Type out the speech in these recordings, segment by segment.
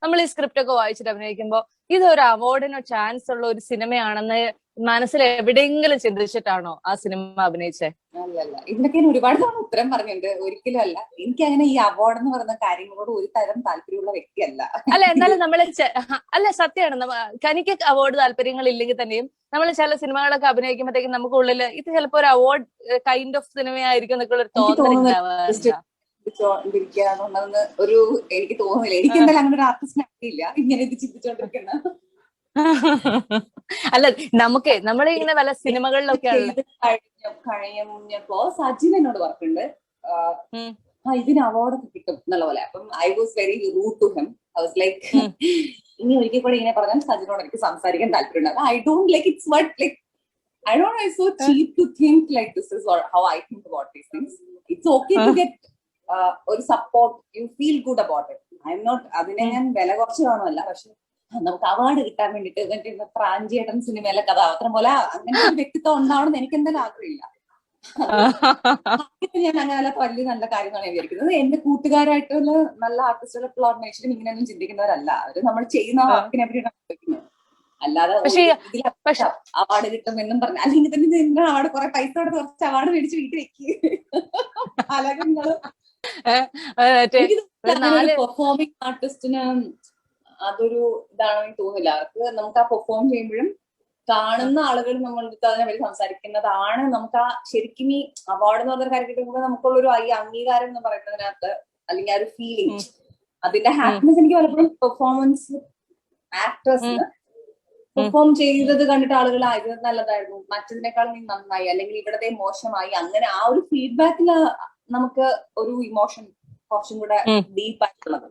നമ്മൾ ഈ സ്ക്രിപ്റ്റ് ഒക്കെ വായിച്ചിട്ട് അഭിനയിക്കുമ്പോ ഇതൊരു അവാർഡിനോ ചാൻസ് ഉള്ള ഒരു സിനിമയാണെന്ന് മനസ്സിൽ എവിടെയെങ്കിലും ചിന്തിച്ചിട്ടാണോ ആ സിനിമ അഭിനയിച്ചേ? അല്ലല്ല, ഇതിനൊക്കെ ഞാൻ ഒരുപാട് തവണ ഉത്തരം പറഞ്ഞിട്ടുണ്ട്. ഒരിക്കലും അല്ല. എനിക്ക് അങ്ങനെ ഈ അവാർഡ് എന്ന് പറയുന്ന കാര്യങ്ങളോട് ഒരു തരം താല്പര്യമുള്ള വ്യക്തിയല്ല. അല്ല, എന്നാലും നമ്മള് അല്ല, സത്യമാണ്. കനിക്ക് അവാർഡ് താല്പര്യങ്ങൾ ഇല്ലെങ്കിൽ തന്നെയും നമ്മൾ ചില സിനിമകളൊക്കെ അഭിനയിക്കുമ്പോഴത്തേക്കും നമുക്ക് ഉള്ളിൽ ഇത് ചിലപ്പോ ഒരു അവാർഡ് കൈൻഡ് ഓഫ് സിനിമയായിരിക്കും എന്നൊക്കെ ഒരു തോന്നൽ ഉണ്ടാവാറുണ്ട്. ഒരു എനിക്ക് തോന്നുന്നില്ല. എനിക്ക് എന്തായാലും അങ്ങനെ ഒരു ആർട്ടിസ്റ്റിനെ അറിയില്ല ഇങ്ങനെ ഇത് ചിന്തിച്ചോണ്ടിരിക്കുന്ന. അല്ല, നമ്മളിങ്ങനെ പല സിനിമകളിലൊക്കെ കഴിഞ്ഞപ്പോ സജിൻ എന്നോട് പറഞ്ഞിട്ടുണ്ട് ഇതിന് അവാർഡൊക്കെ കിട്ടും എന്നുള്ള പോലെ. അപ്പം I was very rude to him. I was like ഇനി ഒരിക്കൽ കൂടെ ഇങ്ങനെ പറഞ്ഞാൽ സജിനോട് എനിക്ക് സംസാരിക്കാൻ താല്പര്യമുണ്ട്. I don't like it's what like I don't know, it's so cheap to think like this is how I think about these things. It's okay to get ഒരു support, you feel good about it. I am not അതിനെ ഞാൻ വില കുറച്ച് കാണുമല്ല. പക്ഷെ നമുക്ക് award കിട്ടാൻ വേണ്ടിട്ട് മറ്റേ പ്രാഞ്ചിയേട്ടൻ സിനിമയിലെ കഥാപാത്രം പോലെ അങ്ങനെ ഒരു വ്യക്തിത്വം ഉണ്ടാവണമെന്ന് എനിക്ക് എന്തായാലും ആഗ്രഹമില്ല. ഞാൻ അങ്ങനെ വലിയ നല്ല കാര്യങ്ങളാണ് വിചാരിക്കുന്നത്. എന്റെ കൂട്ടുകാരായിട്ടുള്ള നല്ല ആർട്ടിസ്റ്റുകൾ ഓർഗനൈസേഷനും ഇങ്ങനെയൊന്നും ചിന്തിക്കുന്നവരല്ല. അവര് നമ്മൾ ചെയ്യുന്ന വർക്കിനെ പറ്റിയാണ് ചോദിക്കുന്നത്. അല്ലാതെ അവാർഡ് കിട്ടും എന്നും പറഞ്ഞു അല്ലെങ്കിൽ തന്നെ നിങ്ങൾ അവിടെ കുറെ പൈസ കൊടുത്ത് കുറച്ച് അവാർഡ് മേടിച്ച് വീട്ടിൽ വെക്കുക. അലകങ്ങള് പെർഫോമിംഗ് ആർട്ടിസ്റ്റിന് അതൊരു ഇതാണെന്ന് എനിക്ക് തോന്നുന്നില്ല. അവർക്ക് നമുക്ക് ആ പെർഫോം ചെയ്യുമ്പോഴും കാണുന്ന ആളുകൾ നമ്മളടുത്ത് അതിനെ പറ്റി സംസാരിക്കുന്നതാണ്. നമുക്ക് ആ ശരിക്കും ഈ അവാർഡ് എന്ന് പറഞ്ഞ കാര്യം കിട്ടുമ്പോൾ നമുക്കുള്ളൊരു ഈ അംഗീകാരം എന്ന് പറയുന്നതിനകത്ത് അല്ലെങ്കിൽ ആ ഒരു ഫീലിംഗ്, അതിന്റെ ഹാപ്പിനെസ് എനിക്ക് പലപ്പോഴും പെർഫോമൻസ് ആക്ടേഴ്സിന് പെർഫോം ചെയ്തത് കണ്ടിട്ട് ആളുകൾ ഇത് നല്ലതായിരുന്നു, മറ്റതിനേക്കാളും നീ നന്നായി, അല്ലെങ്കിൽ ഇവിടത്തെ മോശമായി, അങ്ങനെ ആ ഒരു ഫീഡ്ബാക്കിൽ നമുക്ക് ഒരു ഇമോഷൻ കുറച്ചും കൂടെ ഡീപ്പായിട്ടുള്ളത്.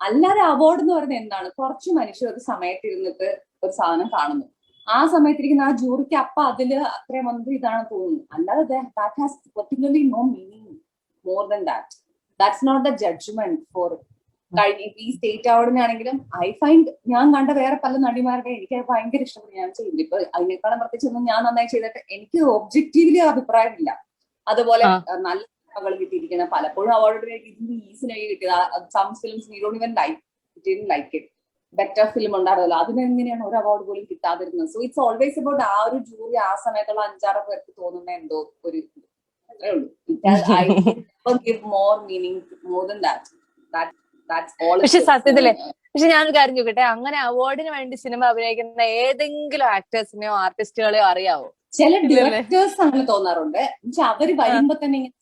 അല്ലാതെ അവാർഡ് എന്ന് പറയുന്നത് എന്താണ്? കുറച്ച് മനുഷ്യർ ഒരു സമയത്ത് ഇരുന്നിട്ട് ഒരു സാധനം കാണുന്നു, ആ സമയത്തിരിക്കുന്ന ആ ജൂറിക്ക് അപ്പൊ അതില് അത്രയും വന്നത് ഇതാണ് തോന്നുന്നു. അല്ലാതെ that has particularly no meaning more than that. That's not the judgement for കഴിഞ്ഞ ഈ സ്റ്റേറ്റ് അവാർഡിനാണെങ്കിലും ഐ ഫൈൻഡ് ഞാൻ കണ്ട വേറെ പല നടിമാരുടെ എനിക്ക് ഭയങ്കര ഇഷ്ടപ്പെട്ടു ഞാൻ ചെയ്യുന്നത്. ഇപ്പൊ അതിനേക്കാളും പ്രത്യേകിച്ചൊന്നും ഞാൻ നന്നായി ചെയ്തിട്ട് എനിക്ക് ഒബ്ജക്റ്റീവ്ലി അഭിപ്രായമില്ല. അതുപോലെ നല്ല സിനിമകൾ കിട്ടിയിരിക്കുന്ന പലപ്പോഴും അവാർഡ് ഇതിന് ഈ സിനിമ കിട്ടിയത് some films we don't even like it. Better film ഉണ്ടായിരുന്നല്ലോ, അതിനെങ്ങനെയാണ് ഒരു അവാർഡ് പോലും കിട്ടാതിരുന്നത്? സോ ഇറ്റ്സ് ഓൾവേസ് അബൌട്ട് ആ ഒരു ജൂറി ആ സമയത്തുള്ള 5-6 പേർക്ക് തോന്നുന്ന എന്തോ ഒരു അത്രേ ഉള്ളൂ. I give more meaning more than that. പക്ഷെ സത്യത്തില് ഞാനൊരു കാര്യം ചോദിക്കട്ടെ, അങ്ങനെ അവാർഡിന് വേണ്ടി സിനിമ അഭിനയിക്കുന്ന ഏതെങ്കിലും ആക്ടേഴ്സിനെയോ ആർട്ടിസ്റ്റുകളെയോ അറിയാവോ? ചില ഡയറക്ടേഴ്സ് അങ്ങനെ തോന്നാറുണ്ട്. അവര് വരുമ്പോ തന്നെ ഇങ്ങനെ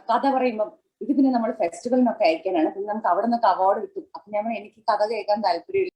കഥ പറയുമ്പോ ഇത് പിന്നെ നമ്മൾ ഫെസ്റ്റിവലിനൊക്കെ അയക്കാനാണ്, പിന്നെ നമുക്ക് അവിടെ നിന്നൊക്കെ അവാർഡ് കിട്ടും. അപ്പൊ ഞാൻ എനിക്ക് കഥ കേൾക്കാൻ താല്പര്യമില്ല.